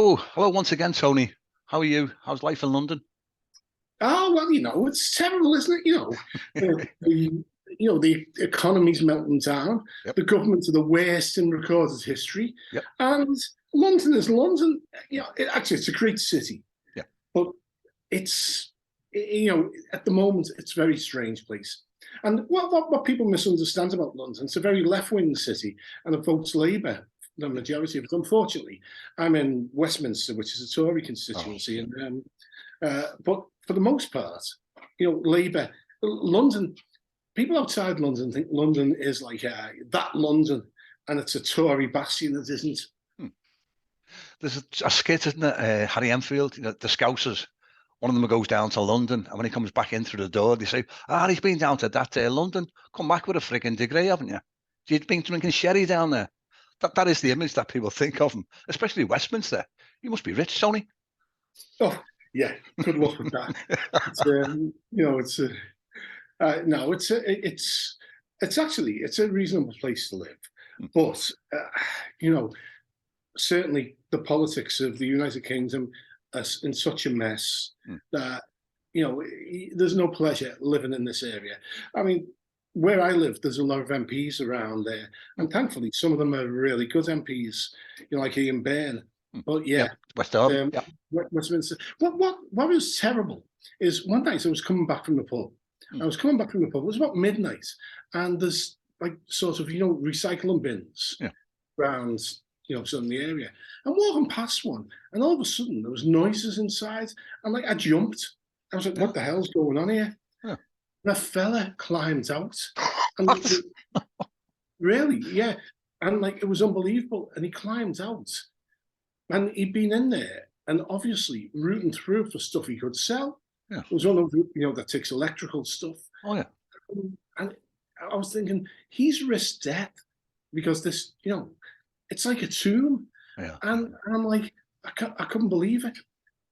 Hello once again, Tony. How are you? How's life in London? Oh, well, it's terrible, isn't it? The economy's melting down. Yep. The government are the worst in recorded history. Yep. And London is London. Actually, it's a great city. Yeah. But it's, at the moment, it's a very strange place. And what people misunderstand about London, it's a very left-wing city, and it votes Labour, the majority of it. Unfortunately, I'm in Westminster, which is a Tory constituency, but for the most part, Labour, London, people outside London think London is like that London, and it's a Tory bastion. It isn't. There's a skit, isn't it? Harry Enfield, the Scousers. One of them goes down to London, and when he comes back in through the door, they say, he's been down to that London. Come back with a frigging degree, haven't you? You've been drinking sherry down there. That is the image that people think of him, especially Westminster. You must be rich, Tony. Oh, yeah. Good luck with that. It's a reasonable place to live. But, certainly the politics of the United Kingdom are in such a mess that, there's no pleasure living in this area. I mean, where I live, there's a lot of MPs around there. And thankfully, some of them are really good MPs, like Ian Byrne. But Westminster. What was terrible is one night I was coming back from the pub. It was about midnight, and there's like sort of recycling bins around in the area. I'm walking past one, and all of a sudden there was noises inside, and I jumped. I was like, "What the hell's going on here?" Yeah. And a fella climbed out, and really, yeah, and it was unbelievable. And he climbed out. And he'd been in there and obviously rooting through for stuff he could sell. Yeah. It was one of that takes electrical stuff. Oh, yeah. And I was thinking, he's risked death because this, it's like a tomb. Yeah. And I'm like, I couldn't believe it.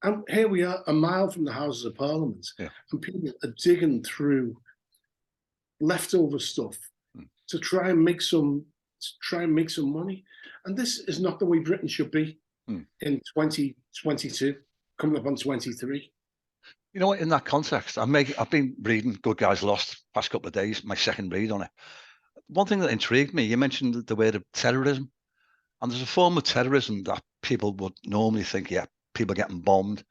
And here we are, a mile from the Houses of Parliament, and people are digging through leftover stuff to try and make some money. And this is not the way Britain should be. In 2022, coming up on 23. You know what? In that context, I've been reading Good Guys Lost past couple of days. My second read on it. One thing that intrigued me, you mentioned the word of terrorism, and there's a form of terrorism that people would normally think, people getting bombed,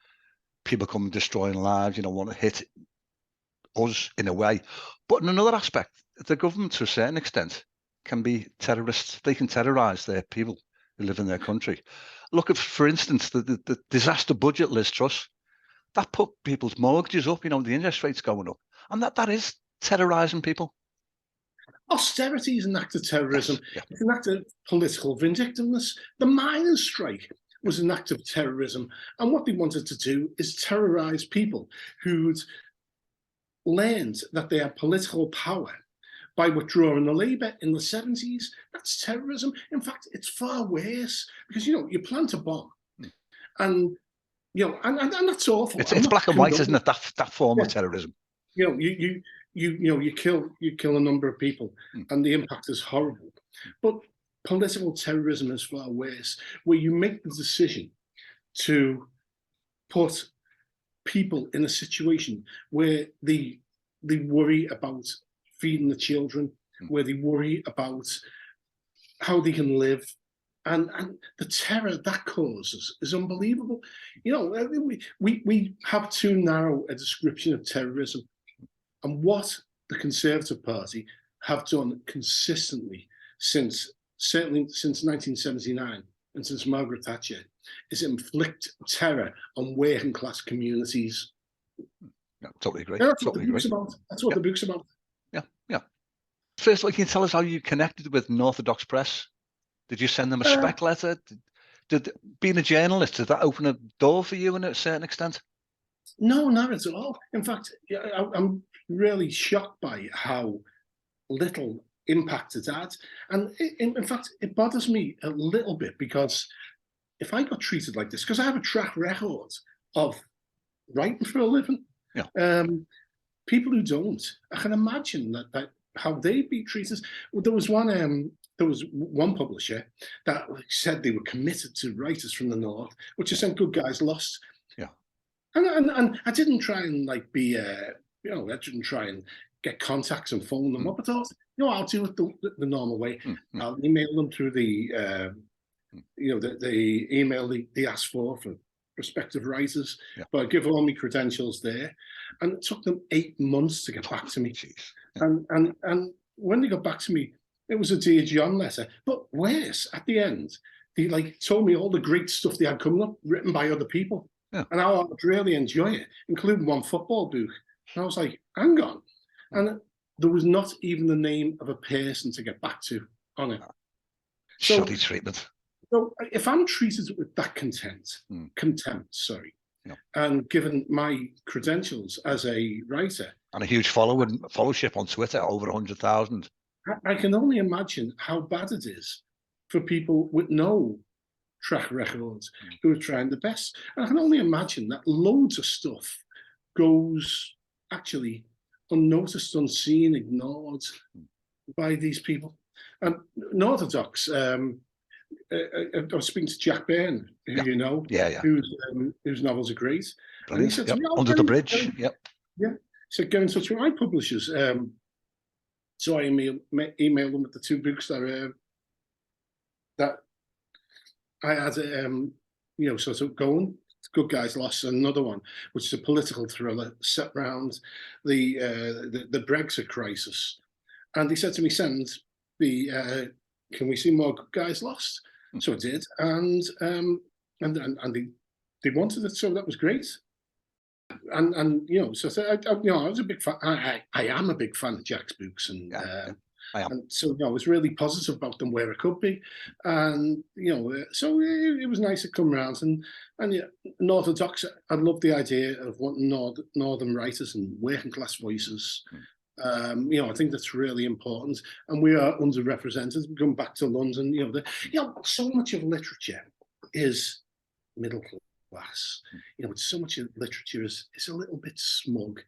people coming destroying lives, want to hit us in a way. But in another aspect, the government, to a certain extent, can be terrorists. They can terrorise their people who live in their country. Look at, for instance, the disaster budget, Liz Truss, that put people's mortgages up, the interest rates going up. And that is terrorising people. Austerity is an act of terrorism. Yes, It's an act of political vindictiveness. The miners' strike was an act of terrorism. And what they wanted to do is terrorise people who'd learned that they had political power by withdrawing the Labour in the 70s. That's terrorism. In fact, it's far worse because, you plant a bomb and that's awful. It's black and white, isn't it? That form of terrorism. You kill a number of people and the impact is horrible. But political terrorism is far worse, where you make the decision to put people in a situation where they worry about feeding the children, where they worry about how they can live, and the terror that causes is unbelievable. We have too narrow a description of terrorism, and what the Conservative Party have done consistently certainly since 1979 and since Margaret Thatcher is inflict terror on working class communities. Yeah, totally agree. That's what the book's about. That's what the book's about. Yeah. First, can you tell us how you connected with Northodox Press? Did you send them a spec letter? Did being a journalist, did that open a door for you in a certain extent? No, not at all. In fact, I'm really shocked by how little impact it had. And in fact, it bothers me a little bit because if I got treated like this, because I have a track record of writing for a living, people who don't, I can imagine that how they'd be treated. There was one there was one publisher that said they were committed to writers from the North, which has sent Good Guys Lost. Yeah. And I didn't try and like be, I didn't try and get contacts and phone them up. I thought, I'll do it the normal way. I'll email them through the, the email they asked for prospective writers, but I give all my credentials there. And it took them 8 months to get back to me. And when they got back to me, it was a Dear John letter. But worse, at the end, they like told me all the great stuff they had coming up, written by other people, and how I'd really enjoy it, including one football book. And I was like, hang on. And there was not even the name of a person to get back to on it. Shoddy treatment. So if I'm treated with that contempt, and given my credentials as a writer, and a huge followership on Twitter, over 100,000, I can only imagine how bad it is for people with no track records who are trying the best. And I can only imagine that loads of stuff goes actually unnoticed, unseen, ignored by these people. And Northodox, I was speaking to Jack Byrne, who you know, whose novels are great. And he said to me, Under the Bridge. So get in touch with my publishers. So I emailed them with the 2 books that I had, sort of going. Good Guys Lost, and another one, which is a political thriller set around the Brexit crisis. And he said to me, "Send the can we see more Good Guys Lost?" So I did, and they wanted it, so that was great. And so I was a big fan. I am a big fan of Jack's books, and and so I was really positive about them where it could be, and so it was nice to come around and Northodox. I love the idea of wanting northern writers and working class voices. I think that's really important, and we are underrepresented. Going back to London, so much of literature is middle class. So much of literature is a little bit smug,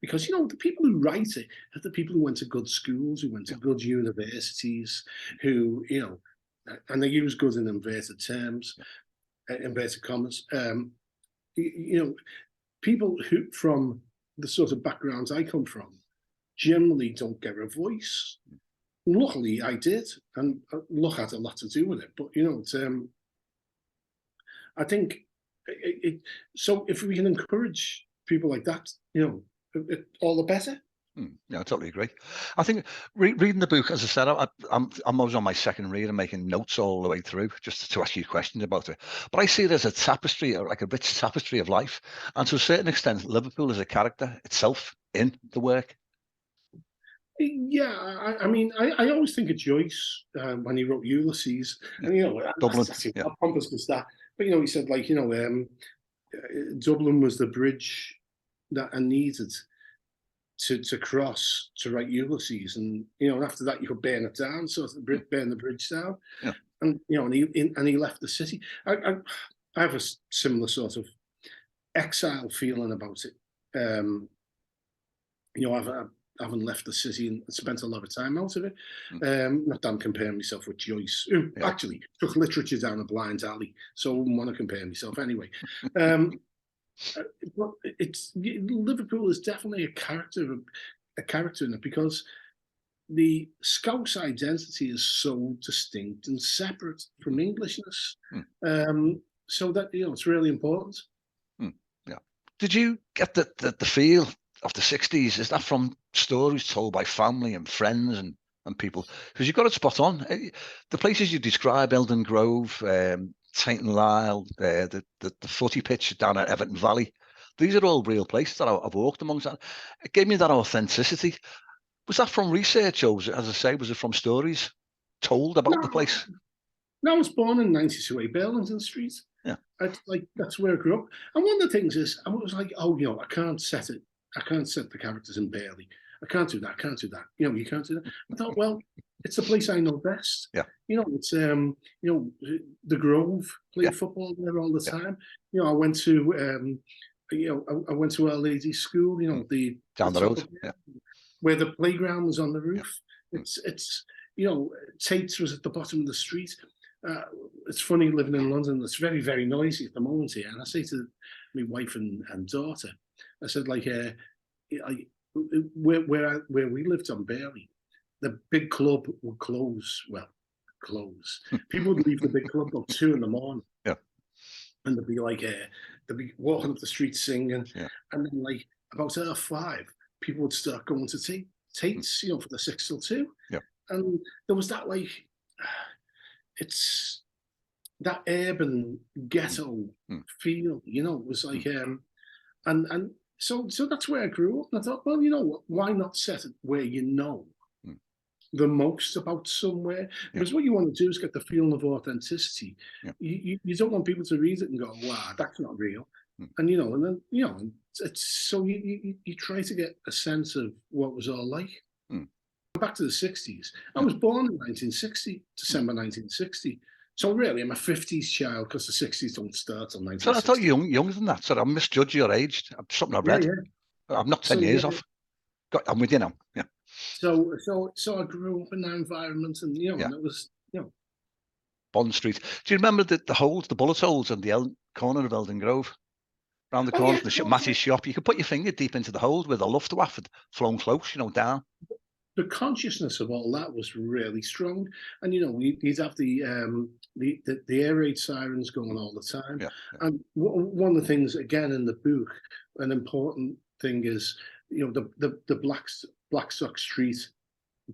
because the people who write it are the people who went to good schools, who went to good universities, who and they use good in inverted terms, inverted commas. People who from the sort of backgrounds I come from generally don't get a voice. Luckily, I did, and luck had a lot to do with it. But I think so. If we can encourage people like that, all the better. Yeah, I totally agree. I think reading the book, as I said, I'm always on my second read and making notes all the way through, just to ask you questions about it. But I see it as a tapestry, like a rich tapestry of life, and to a certain extent, Liverpool is a character itself in the work. Yeah, I mean, I always think of Joyce when he wrote Ulysses, and Dublin, how pompous was that? But he said, like, Dublin was the bridge that I needed to cross to write Ulysses, and after that you could burn it down, so burn the bridge down, and and he left the city. I have a similar sort of exile feeling about it. I haven't left the city and spent a lot of time out of it. Not that I'm comparing myself with Joyce, who actually took literature down a blind alley, so I wouldn't want to compare myself anyway. But Liverpool is definitely a character in it, because the Scouse identity is so distinct and separate from Englishness. So that it's really important. Yeah. Did you get the feel of the 60s? Is that from stories told by family and friends and people? Because you've got it spot on. The places you describe, Eldon Grove, St. Lyle, the footy pitch down at Everton Valley, these are all real places that I've walked amongst. It gave me that authenticity. Was that from research, or was it, as I say, was it from stories told about the place? No, I was born in 92A Burlington Street. Yeah, that's where I grew up. And one of the things is, I was like, I can't set the characters in Bailey. I can't do that. I can't do that. You can't do that. I thought, well, it's the place I know best. Yeah. It's the Grove, played football there all the time. I went to I went to Our Lady's School, down the road. Where the playground was on the roof. It's Tate's was at the bottom of the street. It's funny living in London. It's very, very noisy at the moment here. And I say to my wife and daughter, I said, like, where we lived on Bailey, the big club would close. Well, close. People would leave the big club about 2 a.m. Yeah. And they'd be walking up the street singing. Yeah. And then, like, about 5:30, people would start going to Tate's, for the 6 till 2. Yeah. And there was that, like, it's that urban ghetto feel, it was like, and so that's where I grew up. And I thought, well, you know what, why not set it where you know the most about somewhere? Because what you want to do is get the feeling of authenticity. Yeah. You don't want people to read it and go, wow, that's not real. And, and then, it's so you try to get a sense of what it was all like. Back to the 60s. I was born in 1960, December 1960. So really, I'm a 50s child because the 60s don't start till 1960. So I thought you were younger than that. So I misjudged your age. Something I've read. Yeah. I'm not 10 years off. I'm with you now. Yeah. So I grew up in that environment, and and it was Bond Street. Do you remember the holes, the bullet holes in the corner of Eldon Grove? Around the corner from the Matty's shop, you could put your finger deep into the hole where the Luftwaffe had flown close, down. The consciousness of all that was really strong, and you'd have the air raid sirens going all the time. Yeah. And one of the things, again, in the book, an important thing is the Blackstock Street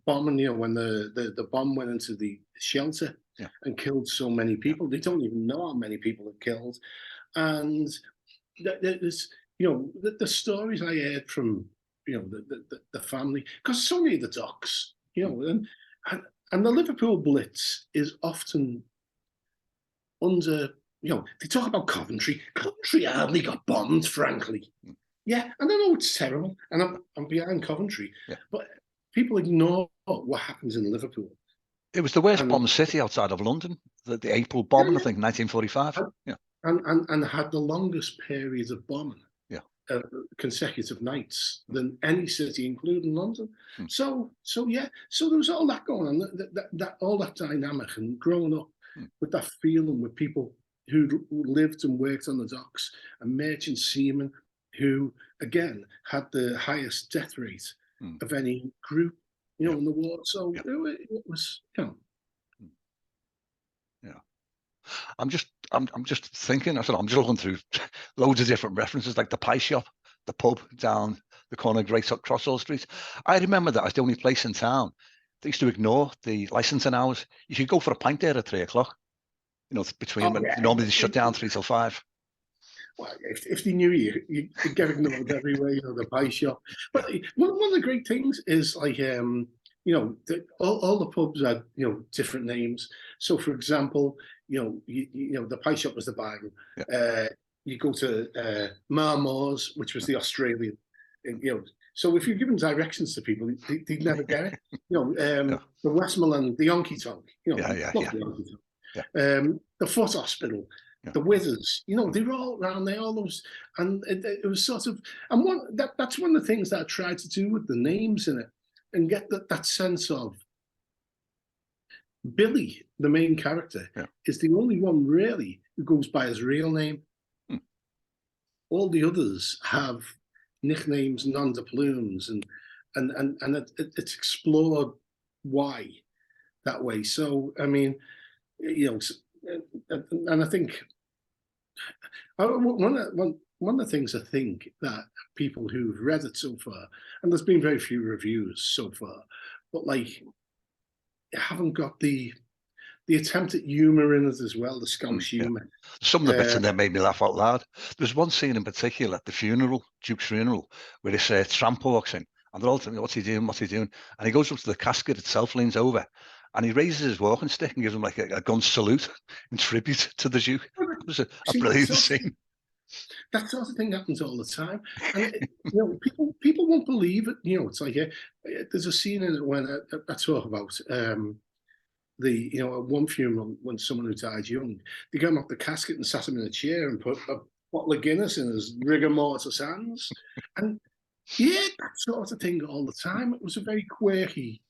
bombing. When the bomb went into the shelter and killed so many people, they don't even know how many people it killed. And there's the stories I heard from the family, because it's only the docks, and the Liverpool Blitz is often under, they talk about Coventry. Coventry hardly got bombed, frankly. Yeah, and I know it's terrible, and I'm behind Coventry, but people ignore what happens in Liverpool. It was the worst bombed city outside of London, the April bombing, I think, 1945. And had the longest period of bombing. Consecutive nights than any city, including London. So there was all that going on, that all that dynamic, and growing up with that feeling with people who lived and worked on the docks, and merchant seamen who, again, had the highest death rate of any group, in the war. So it was, I'm just thinking. I'm just looking through loads of different references, like the pie shop, the pub down the corner of Great Crossall Street. I remember that as the only place in town they used to ignore the licensing hours. You could go for a pint there at 3 o'clock. Between normally they shut down 3 till 5. Well, if they knew you get ignored everywhere. The pie shop. But one of the great things is, like, all the pubs had different names. So, for example, the pie shop was the Bible. You go to Marmore's, which was the Australian. So if you're giving directions to people, they'd never get it. The Westmoreland, the Yonky Tonk. The Foot Hospital. The Withers, they were all around there, all those, and it was sort of, and that's one of the things that I tried to do with the names in it, and get that sense of Billy, the main character, is the only one really who goes by his real name. All the others have nicknames and nom de plumes, and it's explored why that way. So I mean, and I think one of the things I think that people who've read it so far, and there's been very few reviews so far, but like, haven't got the attempt at humour in it as well, the Scouse humour. Some of the bits in there made me laugh out loud. There's one scene in particular at the funeral, Duke's funeral, where this tramp walks in, and they're all saying, "What's he doing? What's he doing?" And he goes up to the casket itself, leans over, and he raises his walking stick and gives him like a gun salute in tribute to the Duke. It was a brilliant scene. That sort of thing happens all the time, and people won't believe it. It's like there's a scene in it when I talk about at one funeral, when someone who died young, they got him off the casket and sat him in a chair and put a bottle of Guinness in his rigor mortis hands, and that sort of thing all the time. It was a very quirky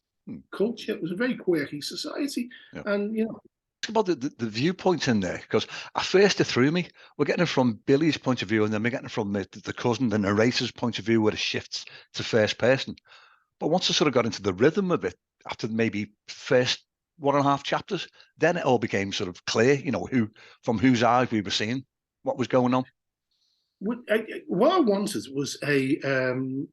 culture. It was a very quirky society, and about the viewpoint in there, because at first it threw me. We're getting it from Billy's point of view, and then we're getting it from the cousin, the narrator's point of view, where it shifts to first person. But once I sort of got into the rhythm of it, after maybe first 1.5 chapters, then it all became sort of clear, who from whose eyes we were seeing what was going on. what I wanted was an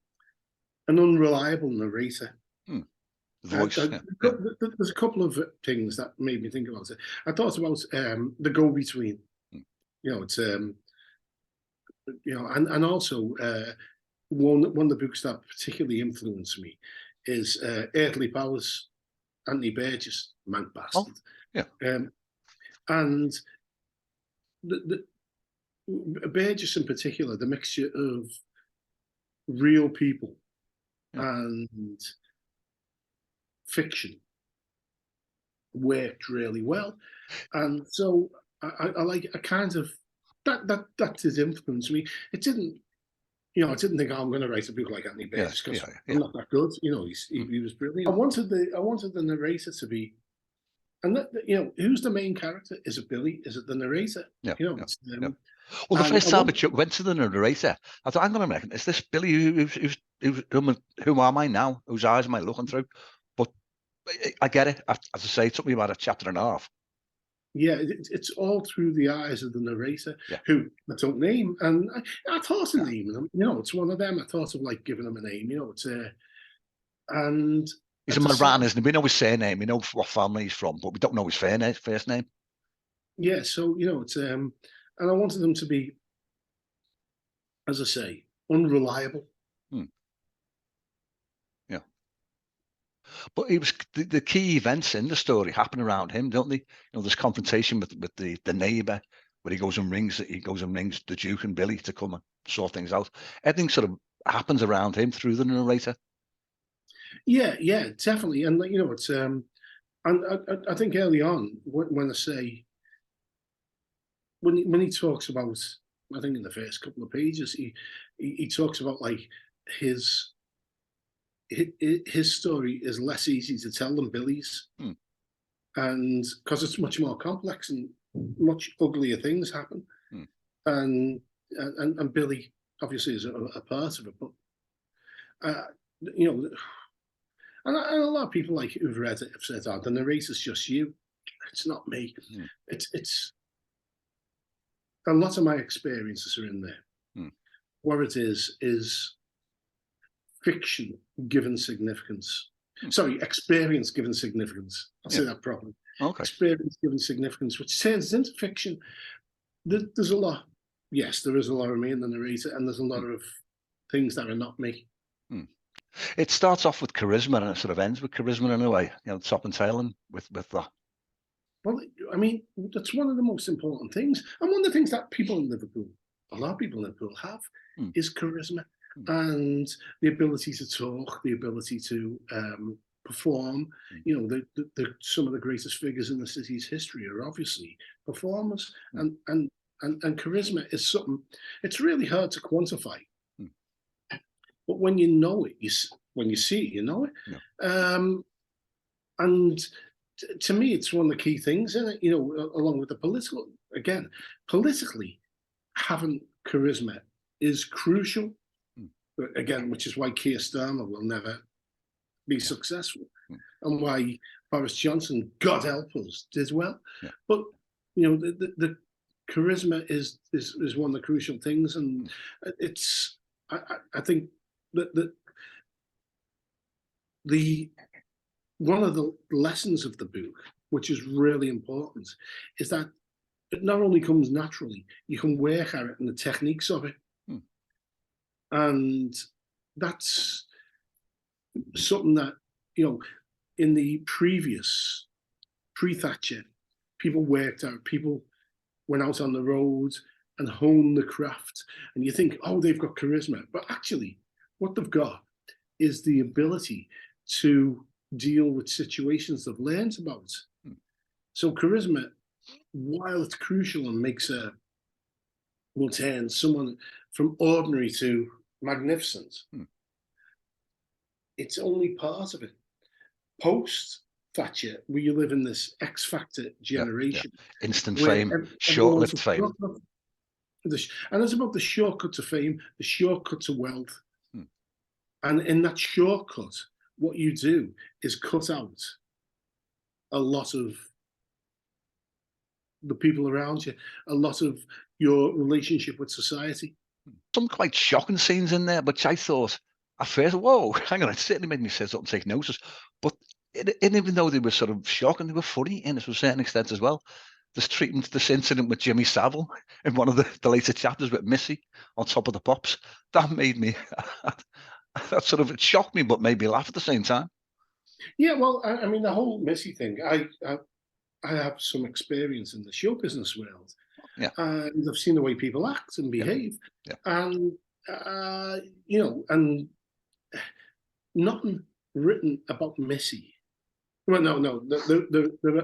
unreliable narrator. The voice. There's a couple of things that made me think about it. I thought about the go-between. It's and also one of the books that particularly influenced me is Earthly Powers, Anthony Burgess, Mank Bastard. And the Burgess in particular, the mixture of real people and fiction worked really well, and so I like a kind of that did influence me. It didn't, I didn't think, I'm going to write a book like Anthony Burgess because I'm not that good. He was brilliant. I wanted the narrator to be, and who's the main character? Is it Billy? Is it the narrator? Well, the first time it went to the narrator, I thought, I'm going to reckon, is this Billy? Who am I now? Whose eyes am I looking through? But I get it. As I say, it took me about 1.5 chapters. Yeah, it's all through the eyes of the narrator, who I don't name. And I thought of naming him. It's one of them. I thought of giving him a name. And he's a Moran, isn't he? We know his surname. We know what family he's from, but we don't know his first name. Yeah, so it's and I wanted them to be, as I say, unreliable. But it was the key events in the story happen around him, don't they? This confrontation with the neighbour, where he goes and rings the Duke and Billy to come and sort things out. Everything sort of happens around him through the narrator. Yeah, definitely. And it's and I think early on, when I say, when he talks about, I think in the first couple of pages, he talks about his story is less easy to tell than Billy's, and because it's much more complex and much uglier things happen, and Billy obviously is a part of it, but and a lot of people who've read it have said, "Oh, the narrator's just you." It's not me. It's a lot of my experiences are in there. What it is fiction given significance. Sorry, experience given significance. I'll say that properly. Okay. Experience given significance, which turns into fiction. There's a lot. Yes, there is a lot of me in the narrator, and there's a lot of things that are not me. It starts off with charisma and it sort of ends with charisma in a way, top and tail, and with that. Well, I mean, that's one of the most important things, and one of the things that people in Liverpool, a lot of people in Liverpool have, is charisma. And the ability to talk, the ability to perform. Some of the greatest figures in the city's history are obviously performers, and charisma is something. It's really hard to quantify, but when you know it, when you see it, you know it. And to me, it's one of the key things in it. Along with the political, politically, having charisma is crucial. Again, which is why Keir Starmer will never be successful, and why Boris Johnson, God help us, did well. But the charisma is one of the crucial things, and it's I think that the one of the lessons of the book, which is really important, is that it not only comes naturally, you can work at it and the techniques of it. And that's something that, in the pre-Thatcher, people worked out, people went out on the road and honed the craft. And you think, oh, they've got charisma. But actually, what they've got is the ability to deal with situations they've learned about. So charisma, while it's crucial and will turn someone from ordinary to magnificent, it's only part of it. post Thatcher, we live in this X Factor generation Instant where fame, everyone wants short-lived fame. And it's about the shortcut to fame, the shortcut to wealth. Hmm. And in that shortcut, what you do is cut out a lot of the people around you, a lot of your relationship with society. Some quite shocking scenes in there, which I thought at first, whoa, hang on, it certainly made me sit up and take notice. But even though they were sort of shocking, they were funny in it to a certain extent as well. This incident with Jimmy Savile in one of the later chapters with Missy on top of the pops, that made me, that sort of, it shocked me, but made me laugh at the same time. Yeah, well, I mean, the whole Missy thing, I have some experience in the show business world. Yeah. And I've seen the way people act and behave. Yeah. And, and nothing written about Missy. Well, no,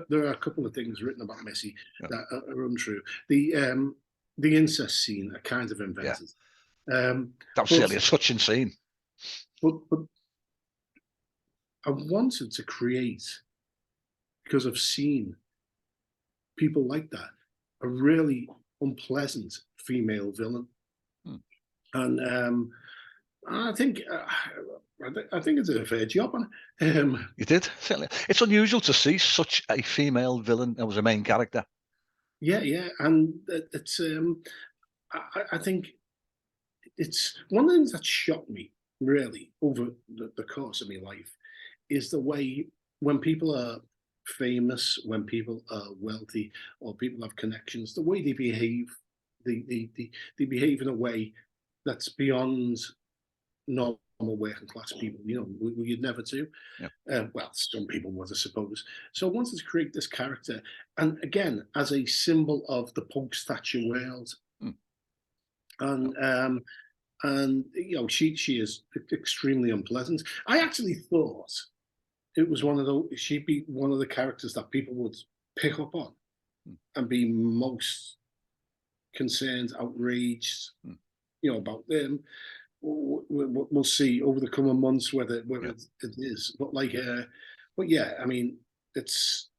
there are a couple of things written about Missy that are untrue. The incest scene are kind of invented. That was certainly a touching scene. But I wanted to create, because I've seen people like that, a really unpleasant female villain. And I think I think I did a fair job on it. You did, certainly. It's unusual to see such a female villain that was a main character. Yeah, and it's I think it's one of the things that shocked me really over the course of my life is the way when people are famous, when people are wealthy, or people have connections, the way they behave, they behave in a way that's beyond normal working class people. You'd never do. Yeah. Well, some people would, I suppose. So I wanted to create this character, and again, as a symbol of the post-Thatcher world. And she is extremely unpleasant. I actually thought it was she'd be one of the characters that people would pick up on and be most concerned, outraged, about them. We'll see over the coming months whether it is. But but yeah, I mean, it's.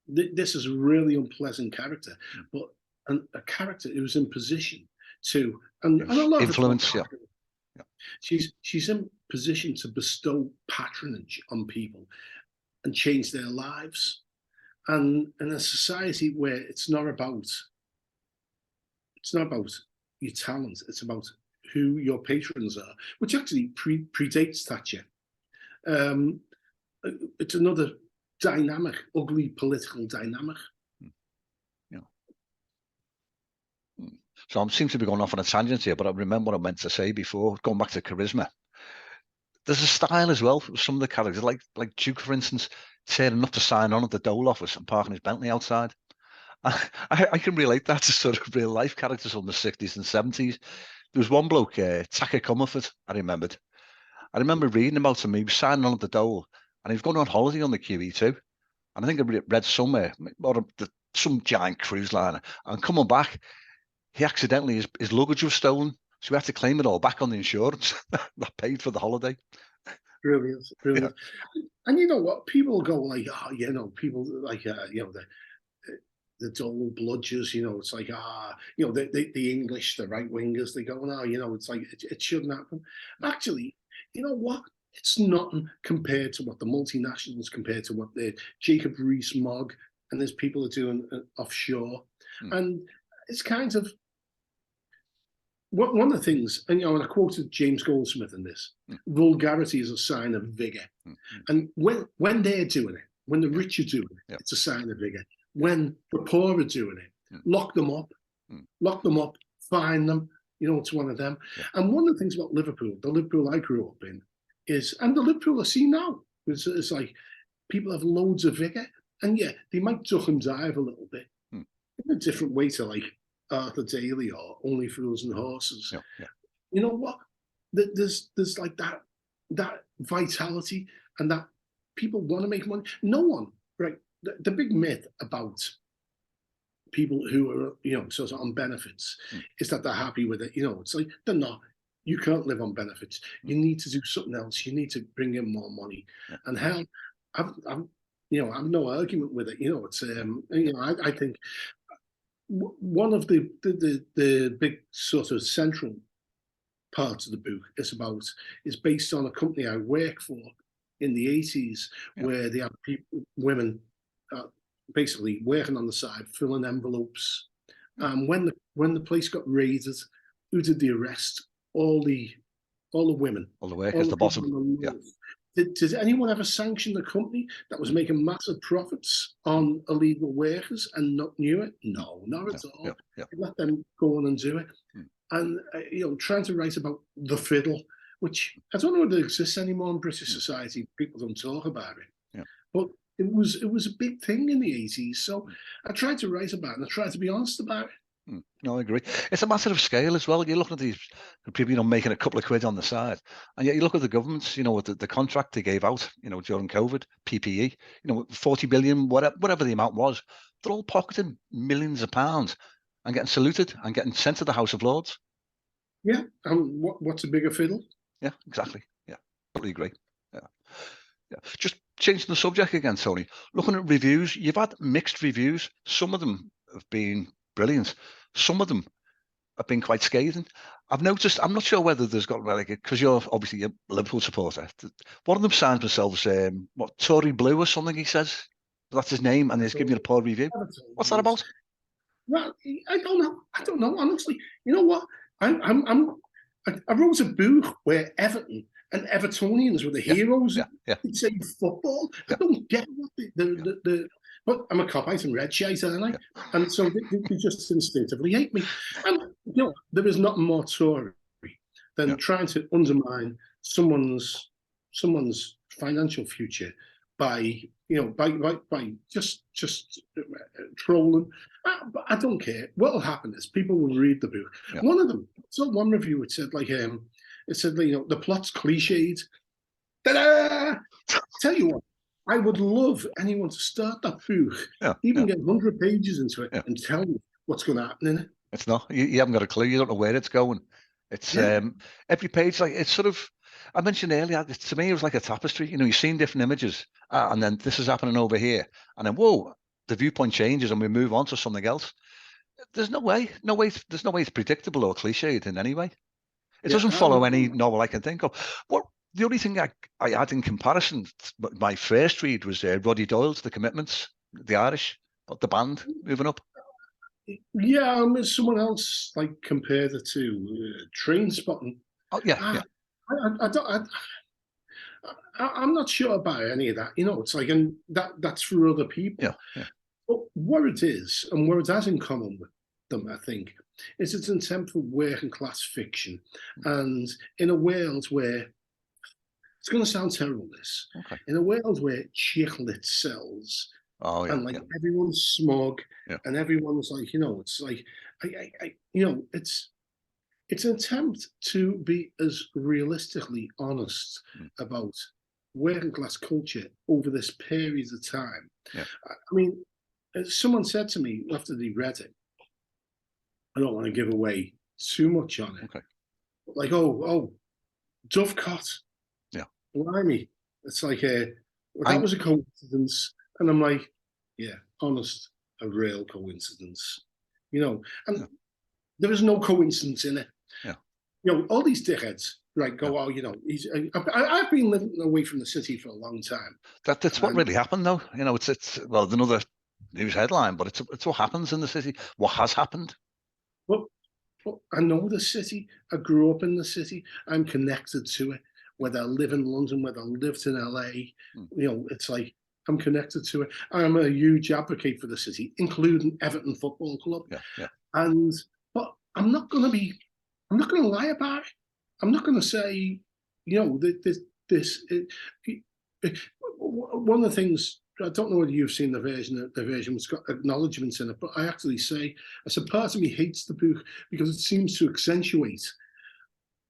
This is a really unpleasant character, but a character who's in position to, and a lot of influence. She's in position to bestow patronage on people and change their lives. And in a society where it's not about your talent, it's about who your patrons are, which actually predates Thatcher. It's another dynamic, ugly political dynamic. So I seem to be going off on a tangent here, but I remember what I meant to say before, going back to charisma. There's a style as well for some of the characters, like Duke, for instance, turning up to sign on at the Dole office and parking his Bentley outside. I can relate that to sort of real life characters from the 60s and 70s. There was one bloke, Tacker Comerford, I remember reading about him. He was signing on at the Dole and he was going on holiday on the QE2. And I think I read somewhere, or some giant cruise liner, and coming back, he accidentally, his luggage was stolen. So we had to claim it all back on the insurance that paid for the holiday. Brilliant. Yeah. And you know what? People go like, people like, the dull bludgers, it's like, the English, the right wingers, they go, it's like, it shouldn't happen. Actually, you know what? It's nothing compared to what the multinationals, compared to what the Jacob Rees-Mogg and there's people are doing offshore. And it's kind of, one of the things, and I quoted James Goldsmith in this, vulgarity is a sign of vigor. And when they're doing it, when the rich are doing it, it's a sign of vigor. When the poor are doing it, lock them up, fine them, it's one of them. And one of the things about Liverpool, the Liverpool I grew up in, and the Liverpool I see now, it's like people have loads of vigor, and they might duck and dive a little bit in a different way to like Arthur Daly or Only Fools and Horses. You know what? There's like that vitality and that people want to make money. No one, right? The big myth about people who are, sort of on benefits is that they're happy with it. It's like they're not. you can't live on benefits. You need to do something else. You need to bring in more money. Yeah. And how I'm I'm no argument with it. It's I think one of the big sort of central parts of the book is based on a company I worked for in the 80s, where they had women basically working on the side, filling envelopes. When the place got raided, who did the arrest? All the women. All the workers, the bottom. Yeah. Did anyone ever sanction the company that was making massive profits on illegal workers and not knew it? No, not at all. They let them go on and do it. And trying to write about the fiddle, which I don't know whether it exists anymore in British society. People don't talk about it. But it was a big thing in the 80s. So I tried to write about it, and I tried to be honest about it. No, I agree. It's a matter of scale as well. You look at these people, making a couple of quid on the side, and yet you look at the governments, with the contract they gave out, during COVID, PPE, 40 billion, whatever the amount was, they're all pocketing millions of pounds and getting saluted and getting sent to the House of Lords. Yeah, and what's a bigger fiddle? Yeah, exactly. Yeah, totally agree. Yeah. Just changing the subject again, Tony. Looking at reviews, you've had mixed reviews. Some of them have been brilliant. Some of them have been quite scathing. I've noticed, I'm not sure whether there's got because you're obviously a Liverpool supporter. One of them signs themselves, Tory Blue or something, he says. That's his name, and he's giving you a poor review. What's that about? Well, I don't know, honestly. You know what? I wrote a book where Everton and Evertonians were the heroes in saying football. I don't get what but I'm a copite and red shite, aren't I? And so they just instinctively hate me. And there is nothing more Tory than trying to undermine someone's financial future by just trolling. I don't care. What will happen is people will read the book. One of them, one review, it said the plot's cliched. Ta-da! Tell you what, I would love anyone to start that book, even get 100 pages into it, and tell me what's going to happen in it. It's not. You haven't got a clue. You don't know where it's going. It's every page, it's sort of. I mentioned earlier, to me, it was like a tapestry. You've seen different images, and then this is happening over here, and then whoa, the viewpoint changes, and we move on to something else. There's no way. There's no way it's predictable or cliched in any way. It doesn't follow any novel I can think of. The only thing I had in comparison, my first read was Roddy Doyle's The Commitments, the Irish, the band moving up. Yeah, someone else compared it to Train Spotting. Oh yeah, I'm not sure about any of that. It's and that's for other people. Yeah. But what it is, and what it has in common with them, I think, is it's an attempt for working class fiction, and in a world where it's going to sound terrible, in a world where chick lit sells. And everyone's smug, and everyone's it's an attempt to be as realistically honest about working class culture over this period of time. I mean, someone said to me after they read it, I don't want to give away too much on it. Dovecot. Blimey. It's that was a coincidence. And I'm like, honest, a real coincidence. And there is no coincidence in it. All these dickheads, I've been living away from the city for a long time. That's what really happened, though. It's another news headline, but it's what happens in the city. What has happened? Well, I know the city. I grew up in the city. I'm connected to it. Whether I live in London, whether I lived in LA, it's I'm connected to it. I'm a huge advocate for the city, including Everton Football Club. But I'm not going to lie about it. I'm not going to say, one of the things, I don't know whether you've seen the version that's got acknowledgements in it, but I actually say, part of me hates the book because it seems to accentuate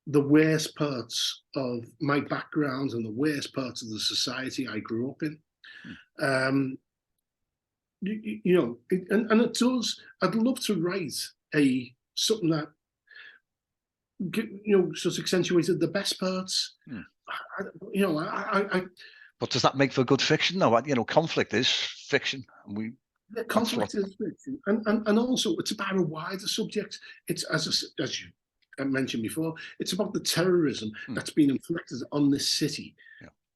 the worst parts of my background and the worst parts of the society I grew up in. And it does. I'd love to write something that sort of accentuated the best parts. But does that make for good fiction? No, conflict is fiction, and conflict is fiction, and also it's about a wider subject. It's as you mentioned before, it's about the terrorism that's been inflicted on this city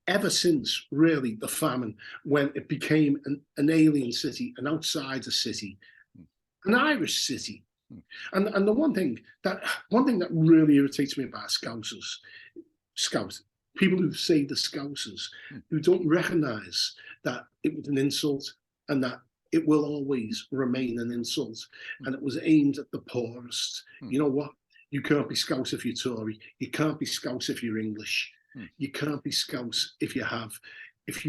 ever since really the famine, when it became an alien city, an outsider city, an Irish city. And the one thing that really irritates me about Scouse, people who say the Scousers, who don't recognise that it was an insult and that it will always remain an insult, and it was aimed at the poorest. You know what? You can't be Scouse if you're Tory. You can't be Scouse if you're English. You can't be Scouse if you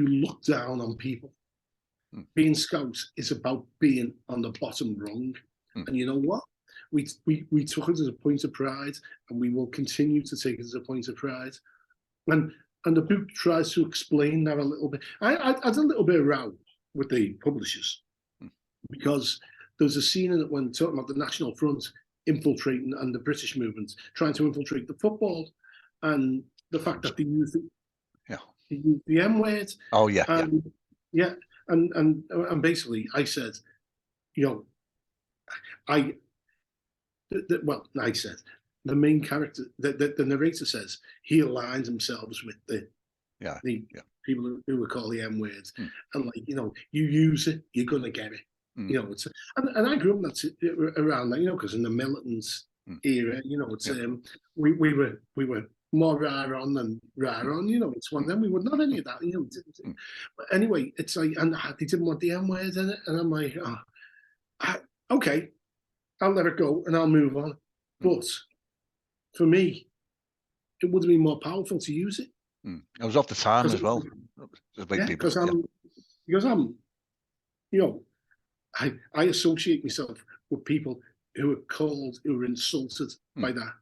look down on people. Being Scouse is about being on the bottom rung. And you know what? We took it as a point of pride, and we will continue to take it as a point of pride. And the book tries to explain that a little bit. I had a little bit of row with the publishers, because there's a scene in it when talking about the National Front infiltrating and the British movement trying to infiltrate the football, and the fact that they use the M word. Oh yeah, and basically I said, I said the main character, the narrator says he aligns themselves with the people who were called the M words, and you use it, you're gonna get it. It's and I grew up around that, because in the militant era, it's we were more rah on than rah on, it's one of them. We were not any of that, But anyway, it's like, and they didn't want the M word in it, and I'm like, okay, I'll let it go and I'll move on. But for me, it would have been more powerful to use it. It was off the time as well. Because I'm, I associate myself with people who are insulted by that.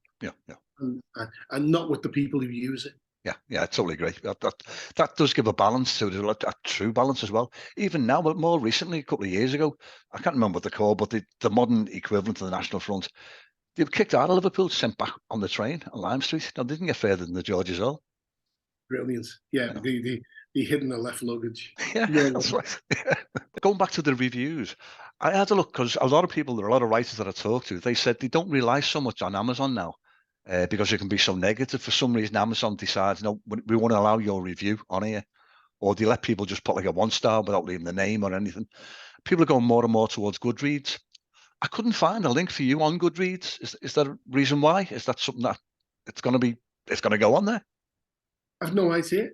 And not with the people who use it. I totally agree. That does give a balance to it, a true balance as well. Even now, but more recently, a couple of years ago, I can't remember what they're called, but the modern equivalent of the National Front, they were kicked out of Liverpool, sent back on the train on Lime Street. Now, they didn't get further than the George as well. Brilliant. Yeah, the hidden the left luggage. Yeah, that's right. Going back to the reviews, I had a look, because a lot of writers that I talked to, they said they don't rely so much on Amazon now. Because it can be so negative. For some reason, Amazon decides, we want to allow your review on here, or they let people just put like a 1-star without leaving the name or anything. People are going more and more towards Goodreads. I couldn't find a link for you on Goodreads. Is that a reason why? Is that something that it's going to go on there? I've no idea.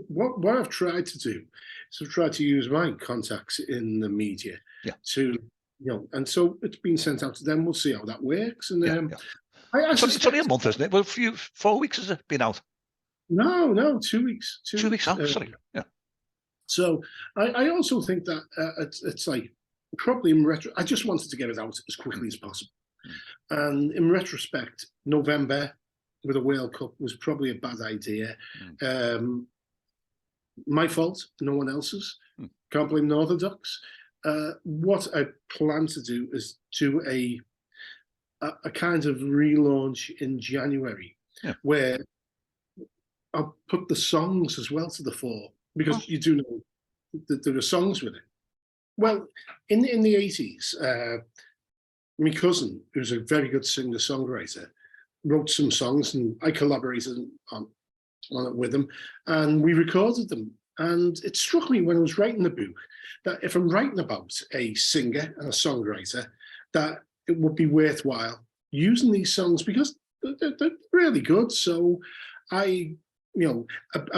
What I've tried to do is I've tried to use my contacts in the media to. And so it's been sent out to them. We'll see how that works. And it's only a month, isn't it? Well, 4 weeks has it been out? No, 2 weeks. 2 weeks out. Sorry. Yeah. So I also think that it's like probably in retro. I just wanted to get it out as quickly as possible. And in retrospect, November with a World Cup was probably a bad idea. My fault, no one else's. Can't blame Northodox. What I plan to do is do a kind of relaunch in January, where I'll put the songs as well to the fore, because you do know that there are songs with it. Well, in the 80s, my cousin, who's a very good singer-songwriter, wrote some songs, and I collaborated on it with him, and we recorded them. And it struck me when I was writing the book that if I'm writing about a singer and a songwriter, that it would be worthwhile using these songs, because they're really good. So I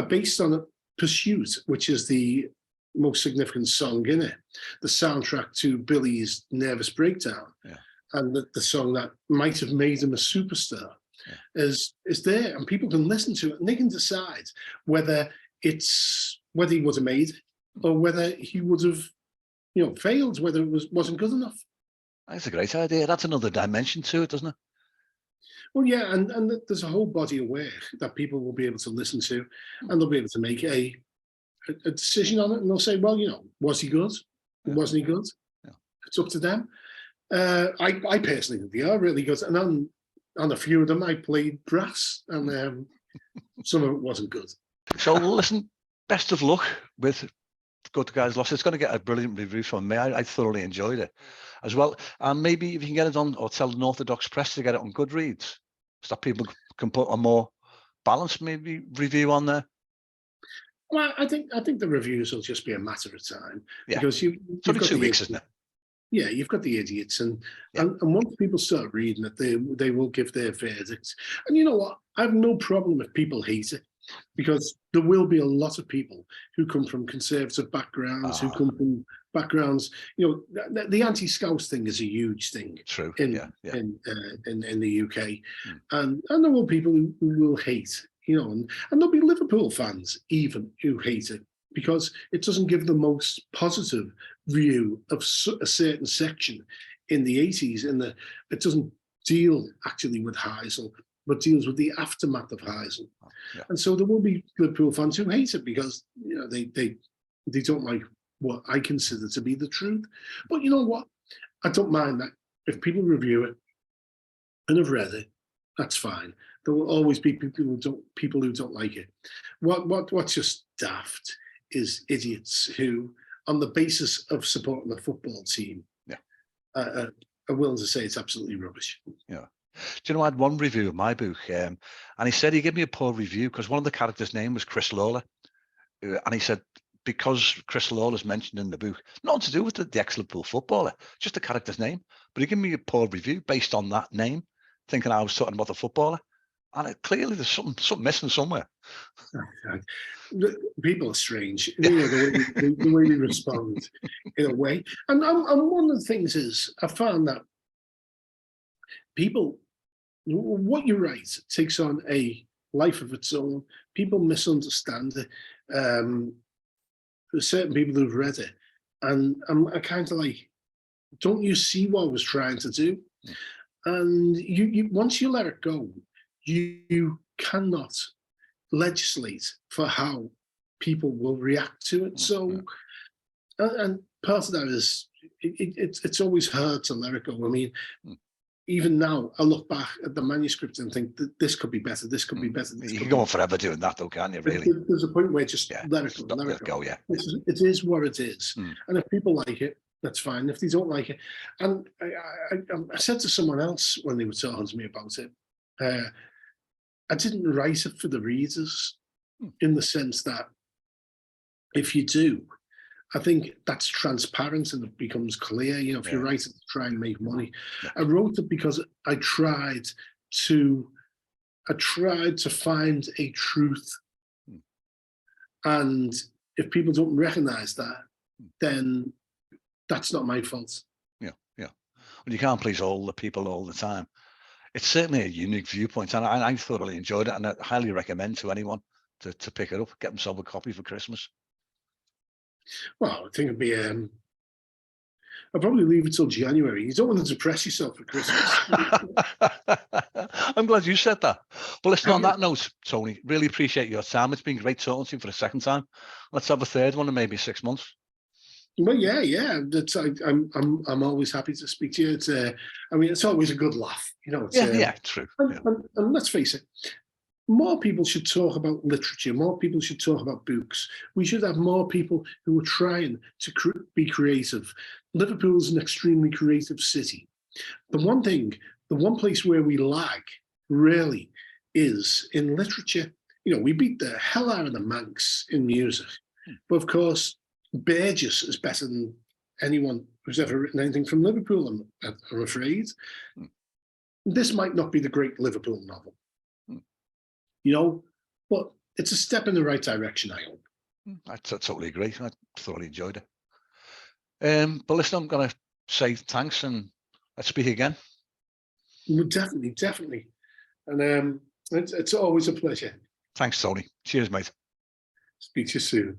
based on a Pursuit, which is the most significant song in it, the soundtrack to Billy's Nervous Breakdown, and the song that might have made him a superstar, is there, and people can listen to it and they can decide whether he would have made it, or whether he would have, failed, whether it wasn't good enough. That's a great idea. That's another dimension to it, doesn't it? Well, yeah, and there's a whole body of work that people will be able to listen to, and they'll be able to make a decision on it, and they'll say, well, was he good? Wasn't he good? It's up to them. I personally think they are really good, and on a few of them I played brass, and some of it wasn't good. So listen, best of luck with Good Guys Lost. It's going to get a brilliant review from me. I thoroughly enjoyed it as well. And maybe if you can get it on, or tell the Northodox Press to get it on Goodreads, so that people can put a more balanced maybe review on there. Well, I think the reviews will just be a matter of time, Yeah. because you've It's only got 2 the weeks, isn't it? Yeah, you've got the idiots, and Yeah. and once people start reading it, they will give their verdicts. And you know what? I have no problem if people hate it, because there will be a lot of people who come from conservative backgrounds, who come from backgrounds. You know, the anti-Scouse thing is a huge thing. True. In the UK, and there will be people who will hate. You know, and there'll be Liverpool fans even who hate it, because it doesn't give the most positive view of a certain section in the 80s, and it doesn't deal actually with Heysel, but deals with the aftermath of Heysel. Yeah. And so there will be Liverpool fans who hate it, because you know they don't like what I consider to be the truth. But you know what? I don't mind that. If people review it and have read it, that's fine. There will always be people who don't like it. What's just daft is idiots who, on the basis of supporting the football team, are willing to say it's absolutely rubbish. Yeah. Do you know, I had one review of my book, and he said he gave me a poor review because one of the characters' name was Chris Lawler, and he said because Chris Lawler's mentioned in the book, nothing to do with the ex-Liverpool footballer, just the character's name. But he gave me a poor review based on that name, thinking I was talking about the footballer, and clearly there's something missing somewhere. People are strange, you know, the way they respond in a way. And one of the things is, I found that people, what you write takes on a life of its own. People misunderstand it. There's certain people who've read it, and I'm kind of like, don't you see what I was trying to do? And you once you let it go, you cannot legislate for how people will react to it. So, and part of that is it's always hard to let it go. I mean, even now, I look back at the manuscript and think that this could be better. This could be better. You can go on forever doing that, though, can't you? Really, there's a point where just let it go. Let it go. Yeah, it is what it is. And if people like it, that's fine. If they don't like it, and I said to someone else when they were talking to me about it, I didn't write it for the readers, in the sense that if you do, I think that's transparent and it becomes clear. You know, if you write it to try and make money, I wrote it because I tried to find a truth, and if people don't recognise that, then that's not my fault. Yeah. Well, you can't please all the people all the time. It's certainly a unique viewpoint, and I thoroughly enjoyed it, and I highly recommend to anyone to pick it up, get themselves a copy for Christmas. Well, I think it'd be. I'll probably leave it till January. You don't want to depress yourself for Christmas. I'm glad you said that. But listen, on that note, Tony, really appreciate your time. It's been great talking to you for the second time. Let's have a third one in maybe 6 months. Well, yeah. That's I'm always happy to speak to you. It's I mean, it's always a good laugh, you know. It's, true. And let's face it, more people should talk about literature. More people should talk about books. We should have more people who are trying to be creative. Liverpool's an extremely creative city. The one place where we lag really is in literature. You know, we beat the hell out of the Manx in music, but of course, Burgess is better than anyone who's ever written anything from Liverpool, I'm afraid. This might not be the great Liverpool novel, you know, but it's a step in the right direction, I hope. I totally agree. I thoroughly enjoyed it. But listen, I'm going to say thanks, and let's speak again. Well, definitely. And it's always a pleasure. Thanks, Tony. Cheers, mate. Speak to you soon.